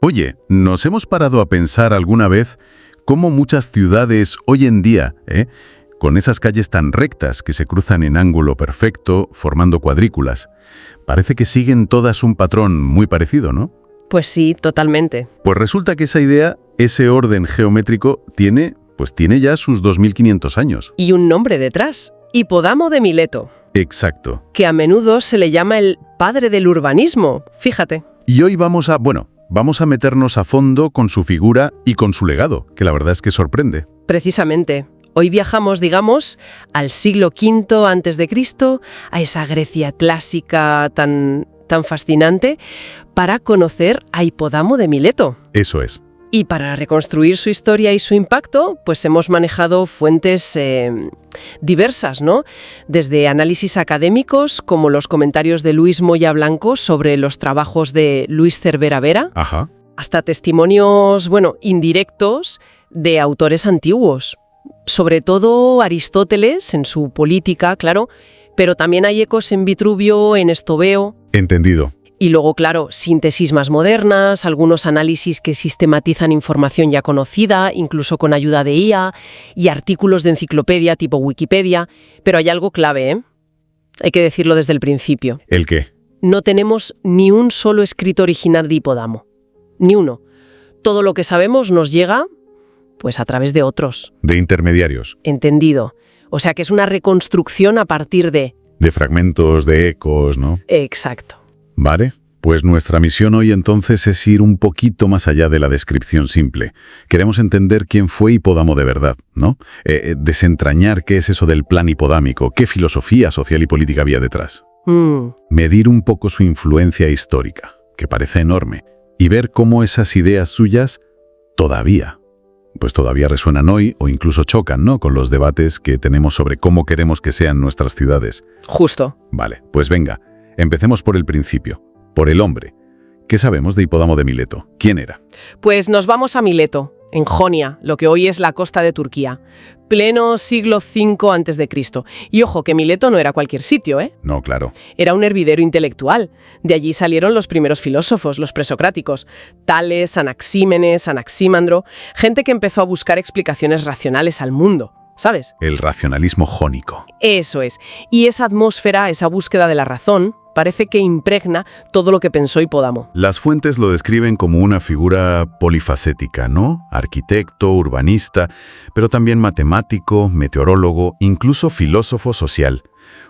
Oye, ¿nos hemos parado a pensar alguna vez cómo muchas ciudades hoy en día, con esas calles tan rectas que se cruzan en ángulo perfecto, formando cuadrículas, parece que siguen todas un patrón muy parecido, ¿no? Pues sí, totalmente. Pues resulta que esa idea, ese orden geométrico, tiene ya sus 2500 años. Y un nombre detrás, Hipódamo de Mileto, Exacto. que a menudo se le llama el padre del urbanismo, fíjate. Y hoy vamos a meternos a fondo con su figura y con su legado, que la verdad es que sorprende. Precisamente. Hoy viajamos, digamos, al siglo V a.C., a esa Grecia clásica tan fascinante, para conocer a Hipódamo de Mileto. Eso es. Y para reconstruir su historia y su impacto, pues hemos manejado fuentes diversas, ¿no? Desde análisis académicos, como los comentarios de Luis Moya Blanco sobre los trabajos de Luis Cervera Vera, Ajá. hasta testimonios, indirectos de autores antiguos. Sobre todo Aristóteles en su Política, claro, pero también hay ecos en Vitruvio, en Estobeo. Entendido. Y luego, claro, síntesis más modernas, algunos análisis que sistematizan información ya conocida, incluso con ayuda de IA, y artículos de enciclopedia tipo Wikipedia. Pero hay algo clave, ¿eh? Hay que decirlo desde el principio. ¿El qué? No tenemos ni un solo escrito original de Hipódamo. Ni uno. Todo lo que sabemos nos llega, pues, a través de otros. De intermediarios. Entendido. O sea que es una reconstrucción a partir de... De fragmentos, de ecos, ¿no? Exacto. Vale, pues nuestra misión hoy entonces es ir un poquito más allá de la descripción simple. Queremos entender quién fue Hipódamo de verdad, ¿no? Desentrañar qué es eso del plan hipodámico, qué filosofía social y política había detrás. Medir un poco su influencia histórica, que parece enorme, y ver cómo esas ideas suyas todavía resuenan hoy o incluso chocan, ¿no?, con los debates que tenemos sobre cómo queremos que sean nuestras ciudades. Justo. Vale, pues venga. Empecemos por el principio, por el hombre. ¿Qué sabemos de Hipódamo de Mileto? ¿Quién era? Pues nos vamos a Mileto, en Jonia, lo que hoy es la costa de Turquía. Pleno siglo V a.C. Y ojo, que Mileto no era cualquier sitio, ¿eh? No, claro. Era un hervidero intelectual. De allí salieron los primeros filósofos, los presocráticos. Tales, Anaxímenes, Anaxímandro. Gente que empezó a buscar explicaciones racionales al mundo, ¿sabes? El racionalismo jónico. Eso es. Y esa atmósfera, esa búsqueda de la razón, parece que impregna todo lo que pensó Hipódamo. Las fuentes lo describen como una figura polifacética, ¿no? Arquitecto, urbanista, pero también matemático, meteorólogo, incluso filósofo social.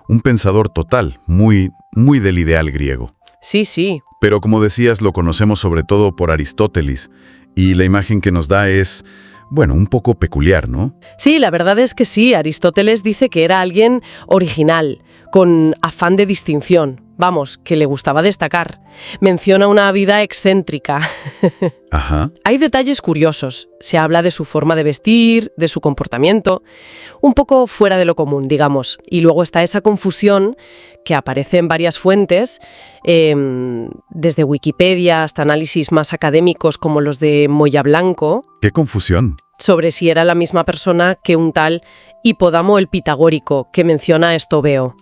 Un pensador total, muy del ideal griego. Sí, sí. Pero como decías, lo conocemos sobre todo por Aristóteles, y la imagen que nos da es, un poco peculiar, ¿no? Sí, la verdad es que sí. Aristóteles dice que era alguien original, con afán de distinción. Vamos, que le gustaba destacar. Menciona una vida excéntrica. Ajá. Hay detalles curiosos. Se habla de su forma de vestir, de su comportamiento, un poco fuera de lo común, digamos. Y luego está esa confusión que aparece en varias fuentes, desde Wikipedia hasta análisis más académicos como los de Moya Blanco. ¡Qué confusión! Sobre si era la misma persona que un tal Hipódamo el Pitagórico, que menciona Estobeo.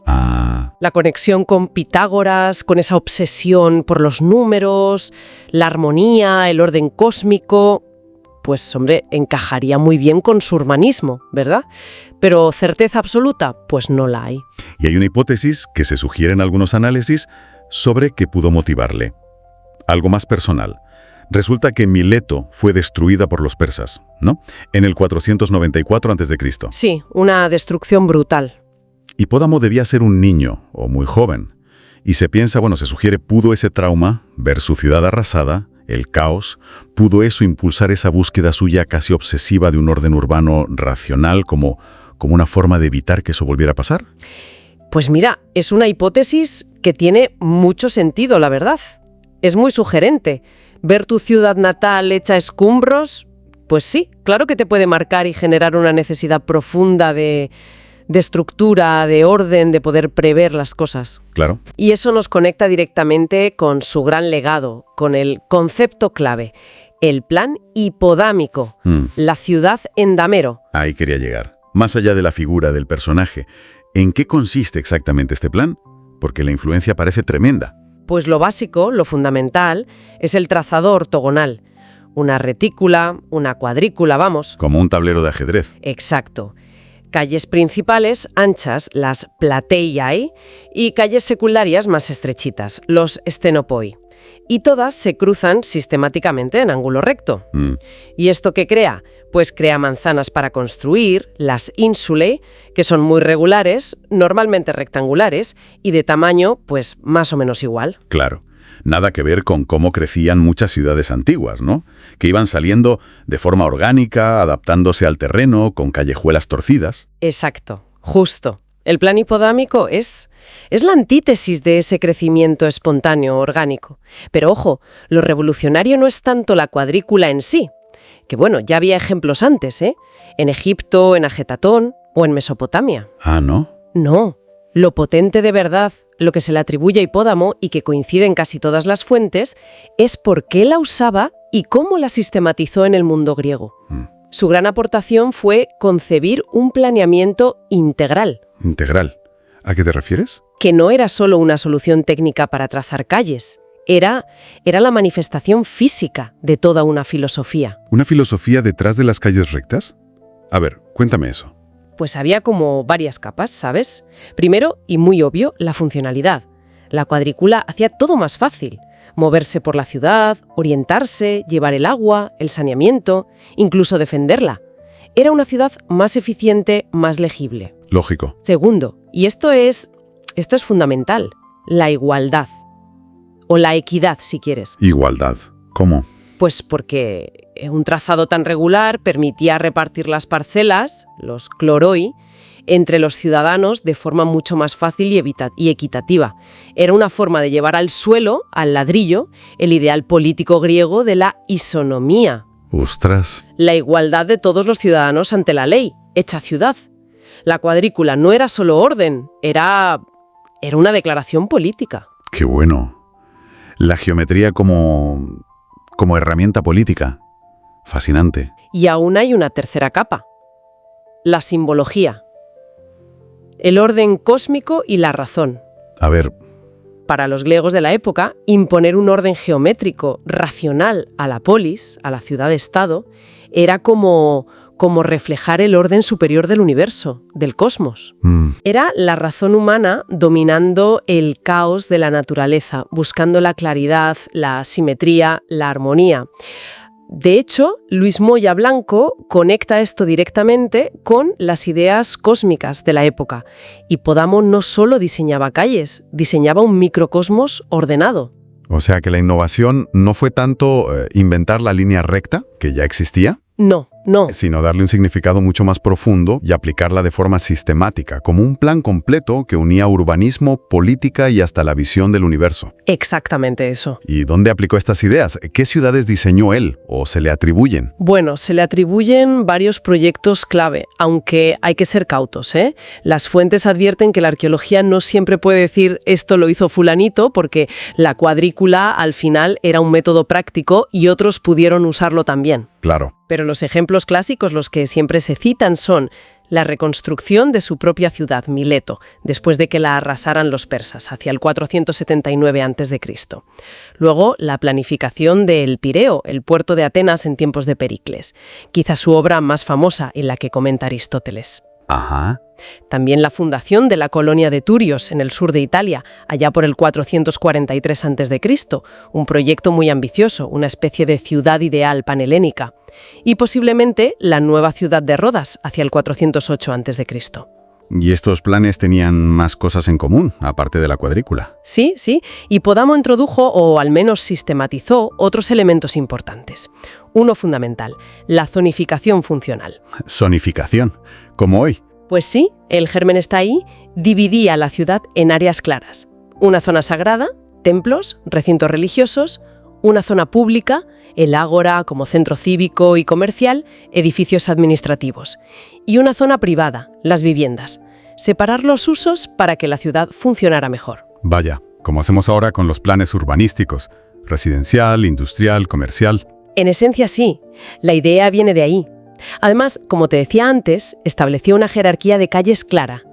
La conexión con Pitágoras, con esa obsesión por los números, la armonía, el orden cósmico, pues hombre, encajaría muy bien con su urbanismo, ¿verdad? Pero certeza absoluta, pues no la hay. Y hay una hipótesis que se sugiere en algunos análisis sobre qué pudo motivarle. Algo más personal. Resulta que Mileto fue destruida por los persas, ¿no? En el 494 a.C. Sí, una destrucción brutal. Hipódamo debía ser un niño, o muy joven. Y se sugiere, pudo ese trauma, ver su ciudad arrasada, el caos, pudo eso impulsar esa búsqueda suya casi obsesiva de un orden urbano racional como una forma de evitar que eso volviera a pasar. Pues mira, es una hipótesis que tiene mucho sentido, la verdad. Es muy sugerente. Ver tu ciudad natal hecha escombros, pues sí, claro que te puede marcar y generar una necesidad profunda de estructura, de orden, de poder prever las cosas. Claro. Y eso nos conecta directamente con su gran legado, con el concepto clave, el plan hipodámico, la ciudad endamero. Ahí quería llegar. Más allá de la figura del personaje, ¿en qué consiste exactamente este plan? Porque la influencia parece tremenda. Pues lo básico, lo fundamental, es el trazado ortogonal. Una retícula, una cuadrícula, vamos. Como un tablero de ajedrez. Exacto. Calles principales anchas, las plateiae, y calles secundarias más estrechitas, los sthenopoi. Y todas se cruzan sistemáticamente en ángulo recto. ¿Y esto qué crea? Pues crea manzanas para construir, las insulae, que son muy regulares, normalmente rectangulares, y de tamaño, pues más o menos igual. Claro. Nada que ver con cómo crecían muchas ciudades antiguas, ¿no? Que iban saliendo de forma orgánica, adaptándose al terreno, con callejuelas torcidas. Exacto, justo. El plan hipodámico es la antítesis de ese crecimiento espontáneo, orgánico. Pero ojo, lo revolucionario no es tanto la cuadrícula en sí, que bueno, ya había ejemplos antes, ¿eh? En Egipto, en Ajetatón o en Mesopotamia. Ah, ¿no? No. Lo potente de verdad, lo que se le atribuye a Hipódamo y que coincide en casi todas las fuentes, es por qué la usaba y cómo la sistematizó en el mundo griego. Su gran aportación fue concebir un planeamiento integral. ¿Integral? ¿A qué te refieres? Que no era solo una solución técnica para trazar calles, era la manifestación física de toda una filosofía. ¿Una filosofía detrás de las calles rectas? A ver, cuéntame eso. Pues había como varias capas, ¿sabes? Primero, y muy obvio, la funcionalidad. La cuadrícula hacía todo más fácil. Moverse por la ciudad, orientarse, llevar el agua, el saneamiento, incluso defenderla. Era una ciudad más eficiente, más legible. Lógico. Segundo, y esto es fundamental, la igualdad. O la equidad, si quieres. Igualdad. ¿Cómo? Pues porque un trazado tan regular permitía repartir las parcelas, los cloroi, entre los ciudadanos de forma mucho más fácil y equitativa. Era una forma de llevar al suelo, al ladrillo, el ideal político griego de la isonomía. ¡Ostras! La igualdad de todos los ciudadanos ante la ley, hecha ciudad. La cuadrícula no era solo orden, era una declaración política. ¡Qué bueno! La geometría como herramienta política. Fascinante. Y aún hay una tercera capa. La simbología. El orden cósmico y la razón. A ver. Para los griegos de la época, imponer un orden geométrico racional a la polis, a la ciudad-estado, era como reflejar el orden superior del universo, del cosmos. Era la razón humana dominando el caos de la naturaleza, buscando la claridad, la simetría, la armonía. De hecho, Luis Moya Blanco conecta esto directamente con las ideas cósmicas de la época. Hipódamo no solo diseñaba calles, diseñaba un microcosmos ordenado. O sea que la innovación no fue tanto inventar la línea recta, que ya existía. No. Sino darle un significado mucho más profundo y aplicarla de forma sistemática, como un plan completo que unía urbanismo, política y hasta la visión del universo. Exactamente eso. ¿Y dónde aplicó estas ideas? ¿Qué ciudades diseñó él o se le atribuyen? Bueno, se le atribuyen varios proyectos clave, aunque hay que ser cautos, ¿eh? Las fuentes advierten que la arqueología no siempre puede decir esto lo hizo fulanito, porque la cuadrícula al final era un método práctico y otros pudieron usarlo también. Claro. Pero los ejemplos clásicos, los que siempre se citan, son la reconstrucción de su propia ciudad, Mileto, después de que la arrasaran los persas, hacia el 479 a.C. Luego, la planificación de El Pireo, el puerto de Atenas en tiempos de Pericles, quizá su obra más famosa y la que comenta Aristóteles. Ajá. También la fundación de la colonia de Turios, en el sur de Italia, allá por el 443 a.C., un proyecto muy ambicioso, una especie de ciudad ideal panhelénica. Y posiblemente la nueva ciudad de Rodas, hacia el 408 a.C. ¿Y estos planes tenían más cosas en común, aparte de la cuadrícula? Sí. Hipódamo introdujo, o al menos sistematizó, otros elementos importantes. Uno fundamental, la zonificación funcional. Zonificación, como hoy. Pues sí, el germen está ahí, dividía la ciudad en áreas claras. Una zona sagrada, templos, recintos religiosos, una zona pública, el ágora como centro cívico y comercial, edificios administrativos, y una zona privada, las viviendas. Separar los usos para que la ciudad funcionara mejor. Vaya, como hacemos ahora con los planes urbanísticos, residencial, industrial, comercial. En esencia sí, la idea viene de ahí. Además, como te decía antes, estableció una jerarquía de calles clara.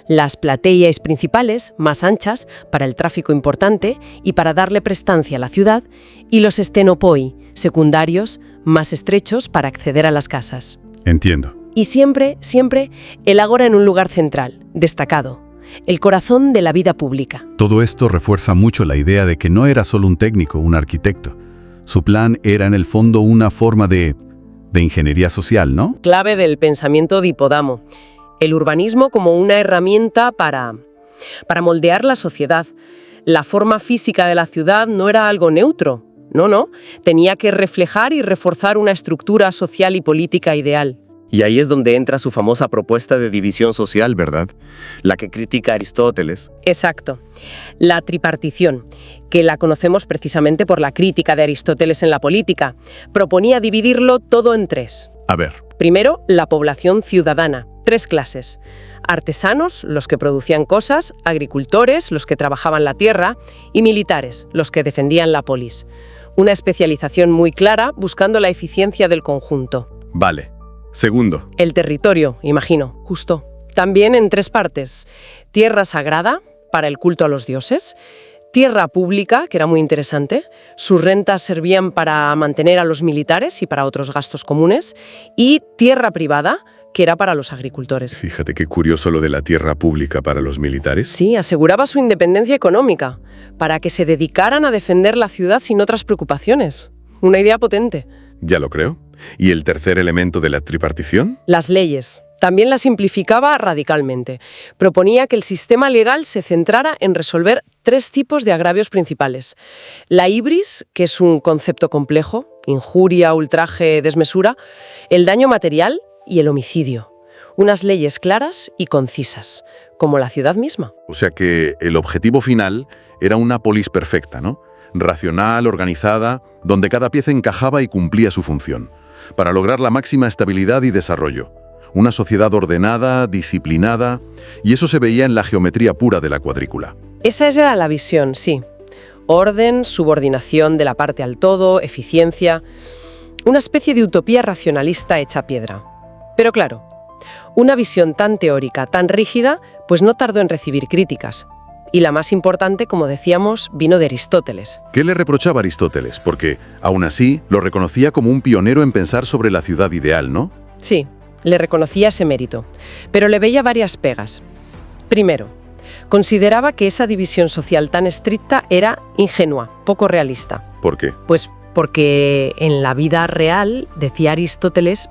las plateias principales, más anchas, para el tráfico importante y para darle prestancia a la ciudad, y los stenopoi, secundarios, más estrechos para acceder a las casas. Entiendo. Y siempre, siempre, el ágora en un lugar central, destacado, el corazón de la vida pública. Todo esto refuerza mucho la idea de que no era solo un técnico, un arquitecto. Su plan era en el fondo una forma de ingeniería social, ¿no? Clave del pensamiento de Hipódamo. El urbanismo como una herramienta para moldear la sociedad. La forma física de la ciudad no era algo neutro. No. Tenía que reflejar y reforzar una estructura social y política ideal. Y ahí es donde entra su famosa propuesta de división social, ¿verdad? La que critica Aristóteles. Exacto. La tripartición, que la conocemos precisamente por la crítica de Aristóteles en la política, proponía dividirlo todo en tres. A ver. Primero, la población ciudadana, 3 clases. Artesanos, los que producían cosas, agricultores, los que trabajaban la tierra, y militares, los que defendían la polis. Una especialización muy clara buscando la eficiencia del conjunto. Vale. Segundo. El territorio, imagino, justo. También en 3 partes. Tierra sagrada, para el culto a los dioses. Tierra pública, que era muy interesante. Sus rentas servían para mantener a los militares y para otros gastos comunes. Y tierra privada, que era para los agricultores. Fíjate qué curioso lo de la tierra pública para los militares. Sí, aseguraba su independencia económica, para que se dedicaran a defender la ciudad sin otras preocupaciones. Una idea potente. Ya lo creo. ¿Y el tercer elemento de la tripartición? Las leyes. También las simplificaba radicalmente. Proponía que el sistema legal se centrara en resolver 3 tipos de agravios principales. La hibris, que es un concepto complejo, injuria, ultraje, desmesura, el daño material y el homicidio. Unas leyes claras y concisas, como la ciudad misma. O sea que el objetivo final era una polis perfecta, ¿no? Racional, organizada, donde cada pieza encajaba y cumplía su función, para lograr la máxima estabilidad y desarrollo. Una sociedad ordenada, disciplinada, y eso se veía en la geometría pura de la cuadrícula. Esa era la visión, sí. Orden, subordinación de la parte al todo, eficiencia. Una especie de utopía racionalista hecha piedra. Pero claro, una visión tan teórica, tan rígida, pues no tardó en recibir críticas. Y la más importante, como decíamos, vino de Aristóteles. ¿Qué le reprochaba Aristóteles? Porque, aún así, lo reconocía como un pionero en pensar sobre la ciudad ideal, ¿no? Sí, le reconocía ese mérito, pero le veía varias pegas. Primero, consideraba que esa división social tan estricta era ingenua, poco realista. ¿Por qué? Pues porque en la vida real, decía Aristóteles,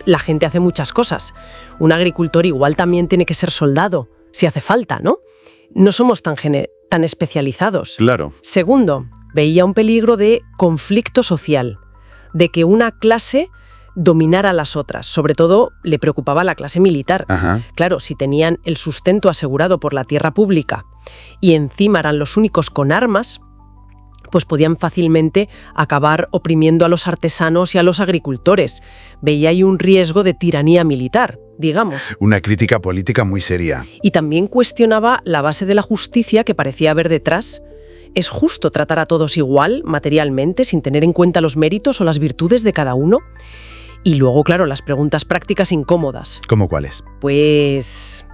la gente hace muchas cosas. Un agricultor igual también tiene que ser soldado, si hace falta, ¿no? No somos tan especializados. Claro. Segundo, veía un peligro de conflicto social, de que una clase dominara a las otras. Sobre todo le preocupaba la clase militar. Ajá. Claro, si tenían el sustento asegurado por la tierra pública y encima eran los únicos con armas, pues podían fácilmente acabar oprimiendo a los artesanos y a los agricultores. Veía ahí un riesgo de tiranía militar, digamos. Una crítica política muy seria. Y también cuestionaba la base de la justicia que parecía haber detrás. ¿Es justo tratar a todos igual, materialmente, sin tener en cuenta los méritos o las virtudes de cada uno? Y luego, claro, las preguntas prácticas incómodas. ¿Cómo cuáles? Pues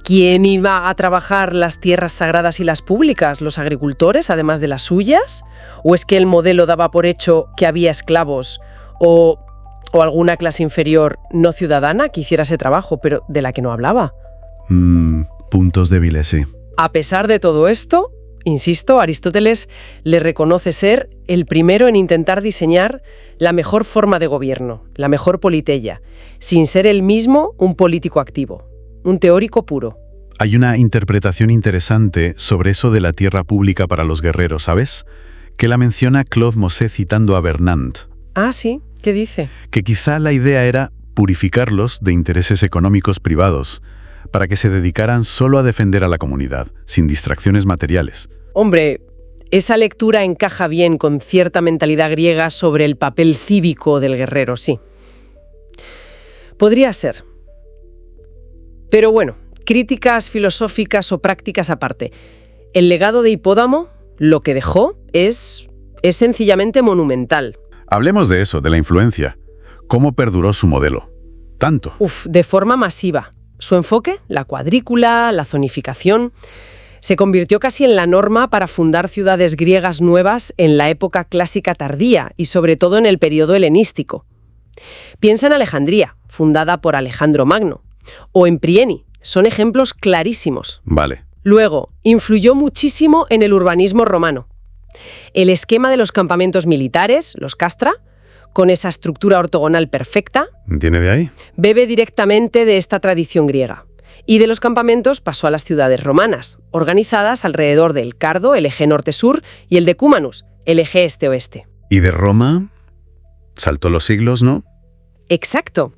¿quién iba a trabajar las tierras sagradas y las públicas? ¿Los agricultores, además de las suyas? ¿O es que el modelo daba por hecho que había esclavos o alguna clase inferior no ciudadana que hiciera ese trabajo, pero de la que no hablaba? Puntos débiles, sí. A pesar de todo esto, insisto, Aristóteles le reconoce ser el primero en intentar diseñar la mejor forma de gobierno, la mejor politeia, sin ser él mismo un político activo. Un teórico puro. Hay una interpretación interesante sobre eso de la tierra pública para los guerreros, ¿sabes? Que la menciona Claude Monet citando a Bernard. Ah, sí. ¿Qué dice? Que quizá la idea era purificarlos de intereses económicos privados, para que se dedicaran solo a defender a la comunidad, sin distracciones materiales. Hombre, esa lectura encaja bien con cierta mentalidad griega sobre el papel cívico del guerrero, sí. Podría ser. Pero bueno, críticas filosóficas o prácticas aparte. El legado de Hipódamo, lo que dejó, es sencillamente monumental. Hablemos de eso, de la influencia. ¿Cómo perduró su modelo? Tanto. De forma masiva. Su enfoque, la cuadrícula, la zonificación, se convirtió casi en la norma para fundar ciudades griegas nuevas en la época clásica tardía y sobre todo en el periodo helenístico. Piensa en Alejandría, fundada por Alejandro Magno, o en Priene, son ejemplos clarísimos. Vale. Luego, influyó muchísimo en el urbanismo romano. El esquema de los campamentos militares, los castra, con esa estructura ortogonal perfecta, ¿Viene de ahí? bebe directamente de esta tradición griega. Y de los campamentos pasó a las ciudades romanas, organizadas alrededor del Cardo, el eje norte-sur, y el Decúmanus, el eje este-oeste. ¿Y de Roma? Saltó los siglos, ¿no? Exacto.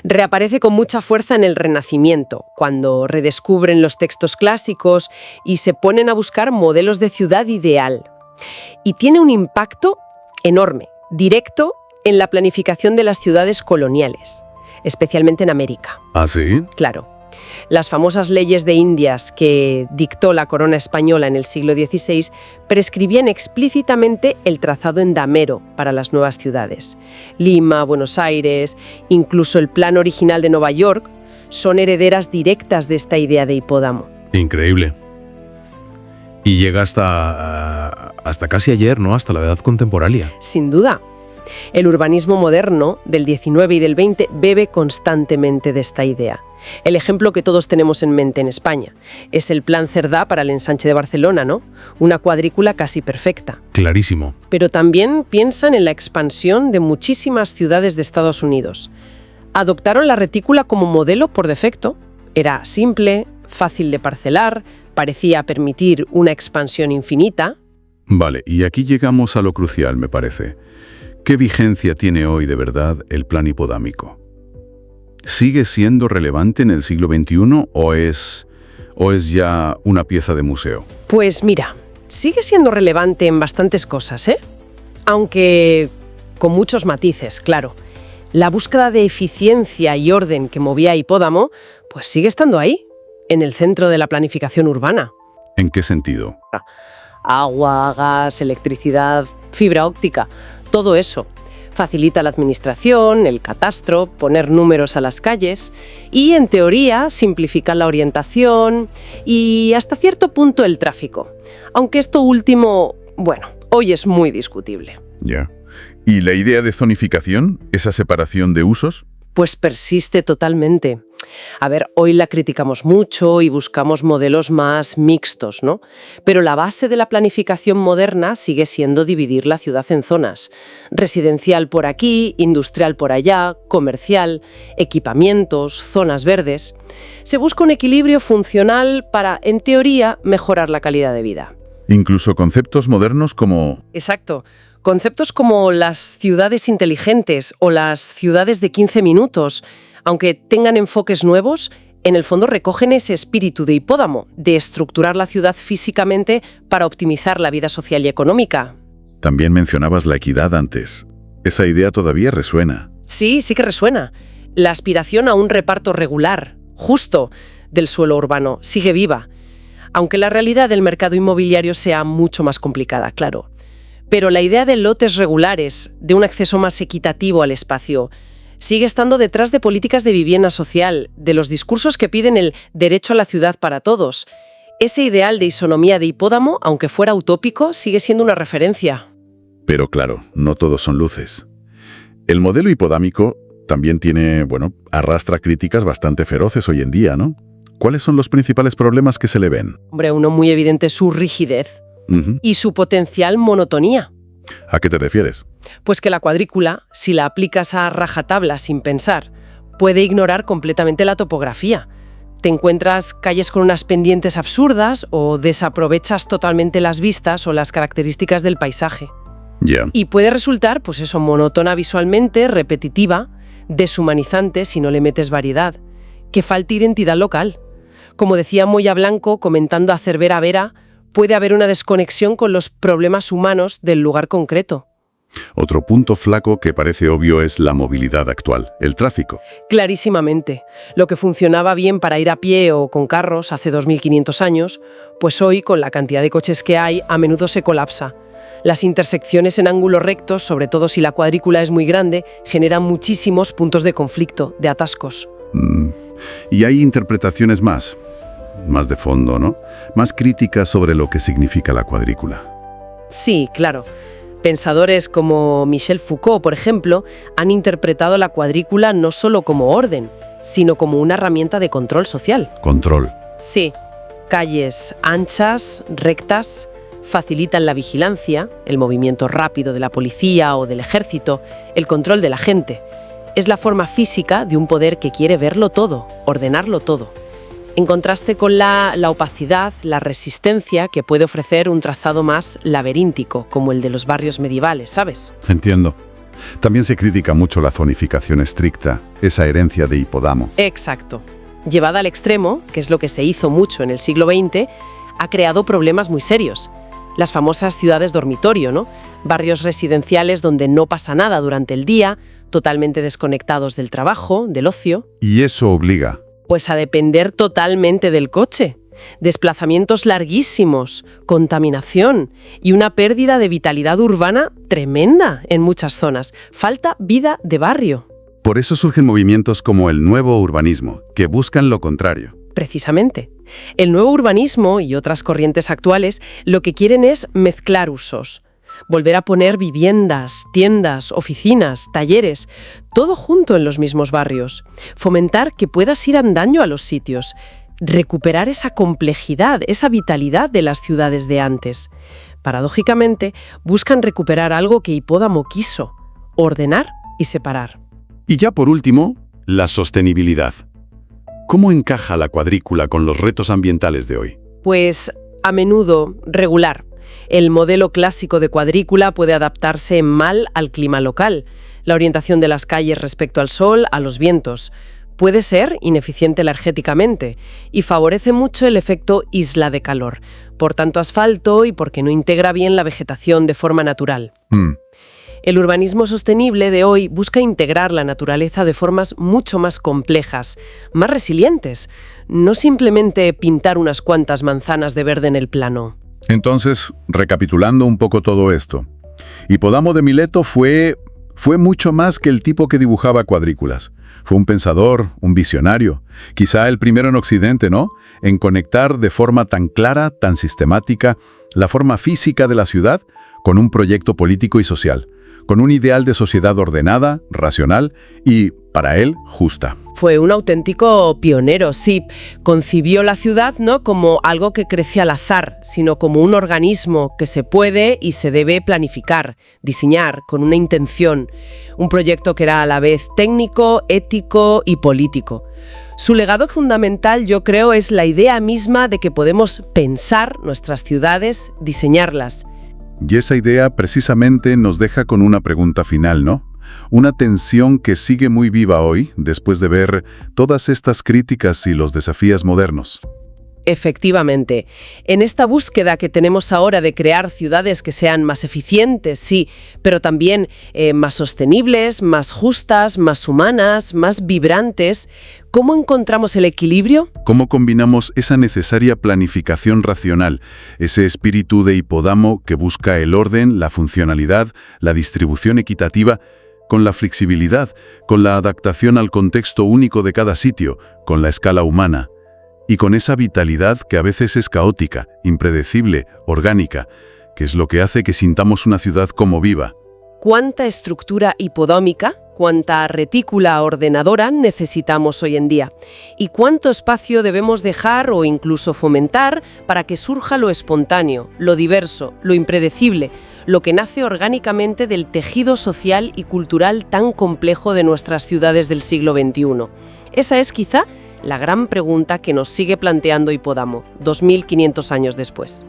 Reaparece con mucha fuerza en el Renacimiento, cuando redescubren los textos clásicos y se ponen a buscar modelos de ciudad ideal. Y tiene un impacto enorme, directo, en la planificación de las ciudades coloniales, especialmente en América. ¿Ah, sí? Claro. Las famosas leyes de Indias que dictó la corona española en el siglo XVI prescribían explícitamente el trazado en damero para las nuevas ciudades. Lima, Buenos Aires, incluso el plan original de Nueva York, son herederas directas de esta idea de hipódamo. Increíble. Y llega hasta casi ayer, ¿no? Hasta la edad contemporánea. Sin duda. El urbanismo moderno del XIX y del XX bebe constantemente de esta idea. El ejemplo que todos tenemos en mente en España es el Plan Cerdá para el ensanche de Barcelona, ¿no? Una cuadrícula casi perfecta. Clarísimo. Pero también piensan en la expansión de muchísimas ciudades de Estados Unidos. Adoptaron la retícula como modelo por defecto. Era simple, fácil de parcelar, parecía permitir una expansión infinita. Vale, y aquí llegamos a lo crucial, me parece. ¿Qué vigencia tiene hoy de verdad el plan hipodámico? ¿Sigue siendo relevante en el siglo XXI o es ya una pieza de museo? Pues mira, sigue siendo relevante en bastantes cosas, ¿eh? Aunque con muchos matices, claro. La búsqueda de eficiencia y orden que movía a Hipódamo, pues sigue estando ahí, en el centro de la planificación urbana. ¿En qué sentido? Agua, gas, electricidad, fibra óptica, todo eso. Facilita la administración, el catastro, poner números a las calles y, en teoría, simplifica la orientación y, hasta cierto punto, el tráfico. Aunque esto último, bueno, hoy es muy discutible. Ya. ¿Y la idea de zonificación, esa separación de usos? Pues persiste totalmente. A ver, hoy la criticamos mucho y buscamos modelos más mixtos, ¿no? Pero la base de la planificación moderna sigue siendo dividir la ciudad en zonas. Residencial por aquí, industrial por allá, comercial, equipamientos, zonas verdes. Se busca un equilibrio funcional para, en teoría, mejorar la calidad de vida. Incluso conceptos modernos como... Exacto. Conceptos como las ciudades inteligentes o las ciudades de 15 minutos, aunque tengan enfoques nuevos, en el fondo recogen ese espíritu de Hipódamo, de estructurar la ciudad físicamente para optimizar la vida social y económica. También mencionabas la equidad antes. Esa idea todavía resuena. Sí, sí que resuena. La aspiración a un reparto regular, justo, del suelo urbano sigue viva, aunque la realidad del mercado inmobiliario sea mucho más complicada, claro. Pero la idea de lotes regulares, de un acceso más equitativo al espacio, sigue estando detrás de políticas de vivienda social, de los discursos que piden el derecho a la ciudad para todos. Ese ideal de isonomía de Hipódamo, aunque fuera utópico, sigue siendo una referencia. Pero claro, no todos son luces. El modelo hipodámico también arrastra críticas bastante feroces hoy en día, ¿no? ¿Cuáles son los principales problemas que se le ven? Hombre, uno muy evidente es su rigidez y su potencial monotonía. ¿A qué te refieres? Pues que la cuadrícula, si la aplicas a rajatabla sin pensar, puede ignorar completamente la topografía. Te encuentras calles con unas pendientes absurdas o desaprovechas totalmente las vistas o las características del paisaje. Ya. Y puede resultar, pues eso, monótona visualmente, repetitiva, deshumanizante si no le metes variedad, que falte identidad local. Como decía Moya Blanco, comentando a Cervera Vera, puede haber una desconexión con los problemas humanos del lugar concreto. Otro punto flaco que parece obvio es la movilidad actual, el tráfico. Clarísimamente. Lo que funcionaba bien para ir a pie o con carros hace 2500 años, pues hoy, con la cantidad de coches que hay, a menudo se colapsa. Las intersecciones en ángulos rectos, sobre todo si la cuadrícula es muy grande, generan muchísimos puntos de conflicto, de atascos. Y hay interpretaciones más de fondo, ¿no? Más críticas sobre lo que significa la cuadrícula. Sí, claro. Pensadores como Michel Foucault, por ejemplo, han interpretado la cuadrícula no solo como orden, sino como una herramienta de control social. Control. Sí, calles anchas, rectas, facilitan la vigilancia, el movimiento rápido de la policía o del ejército, el control de la gente. Es la forma física de un poder que quiere verlo todo, ordenarlo todo. En contraste con la opacidad, la resistencia que puede ofrecer un trazado más laberíntico, como el de los barrios medievales, ¿sabes? Entiendo. También se critica mucho la zonificación estricta, esa herencia de Hipódamo. Exacto. Llevada al extremo, que es lo que se hizo mucho en el siglo XX, ha creado problemas muy serios. Las famosas ciudades dormitorio, ¿no? Barrios residenciales donde no pasa nada durante el día, totalmente desconectados del trabajo, del ocio. Y eso obliga. Pues a depender totalmente del coche. Desplazamientos larguísimos, contaminación y una pérdida de vitalidad urbana tremenda en muchas zonas. Falta vida de barrio. Por eso surgen movimientos como el nuevo urbanismo, que buscan lo contrario. Precisamente. El nuevo urbanismo y otras corrientes actuales lo que quieren es mezclar usos. Volver a poner viviendas, tiendas, oficinas, talleres, todo junto en los mismos barrios. Fomentar que puedas ir andando a los sitios. Recuperar esa complejidad, esa vitalidad de las ciudades de antes. Paradójicamente, buscan recuperar algo que Hipódamo quiso: ordenar y separar. Y ya por último, la sostenibilidad. ¿Cómo encaja la cuadrícula con los retos ambientales de hoy? Pues a menudo regular. El modelo clásico de cuadrícula puede adaptarse mal al clima local, la orientación de las calles respecto al sol, a los vientos. Puede ser ineficiente energéticamente y favorece mucho el efecto isla de calor, por tanto asfalto y porque no integra bien la vegetación de forma natural. El urbanismo sostenible de hoy busca integrar la naturaleza de formas mucho más complejas, más resilientes, no simplemente pintar unas cuantas manzanas de verde en el plano. Entonces, recapitulando un poco todo esto, Hipódamo de Mileto fue mucho más que el tipo que dibujaba cuadrículas. Fue un pensador, un visionario, quizá el primero en Occidente, ¿no?, en conectar de forma tan clara, tan sistemática, la forma física de la ciudad con un proyecto político y social, con un ideal de sociedad ordenada, racional y, para él, justa. Fue un auténtico pionero, sí. Concibió la ciudad no como algo que crece al azar, sino como un organismo que se puede y se debe planificar, diseñar con una intención. Un proyecto que era a la vez técnico, ético y político. Su legado fundamental, yo creo, es la idea misma de que podemos pensar nuestras ciudades, diseñarlas. Y esa idea precisamente nos deja con una pregunta final, ¿no? Una tensión que sigue muy viva hoy, después de ver todas estas críticas y los desafíos modernos. Efectivamente, en esta búsqueda que tenemos ahora de crear ciudades que sean más eficientes, sí, pero también más sostenibles, más justas, más humanas, más vibrantes, ¿cómo encontramos el equilibrio? ¿Cómo combinamos esa necesaria planificación racional, ese espíritu de Hipódamo que busca el orden, la funcionalidad, la distribución equitativa, con la flexibilidad, con la adaptación al contexto único de cada sitio, con la escala humana? Y con esa vitalidad que a veces es caótica, impredecible, orgánica, que es lo que hace que sintamos una ciudad como viva. ¿Cuánta estructura hipodómica, cuánta retícula ordenadora necesitamos hoy en día? ¿Y cuánto espacio debemos dejar o incluso fomentar para que surja lo espontáneo, lo diverso, lo impredecible, lo que nace orgánicamente del tejido social y cultural tan complejo de nuestras ciudades del siglo XXI? Esa es quizá la gran pregunta que nos sigue planteando Hipódamo, 2500 años después.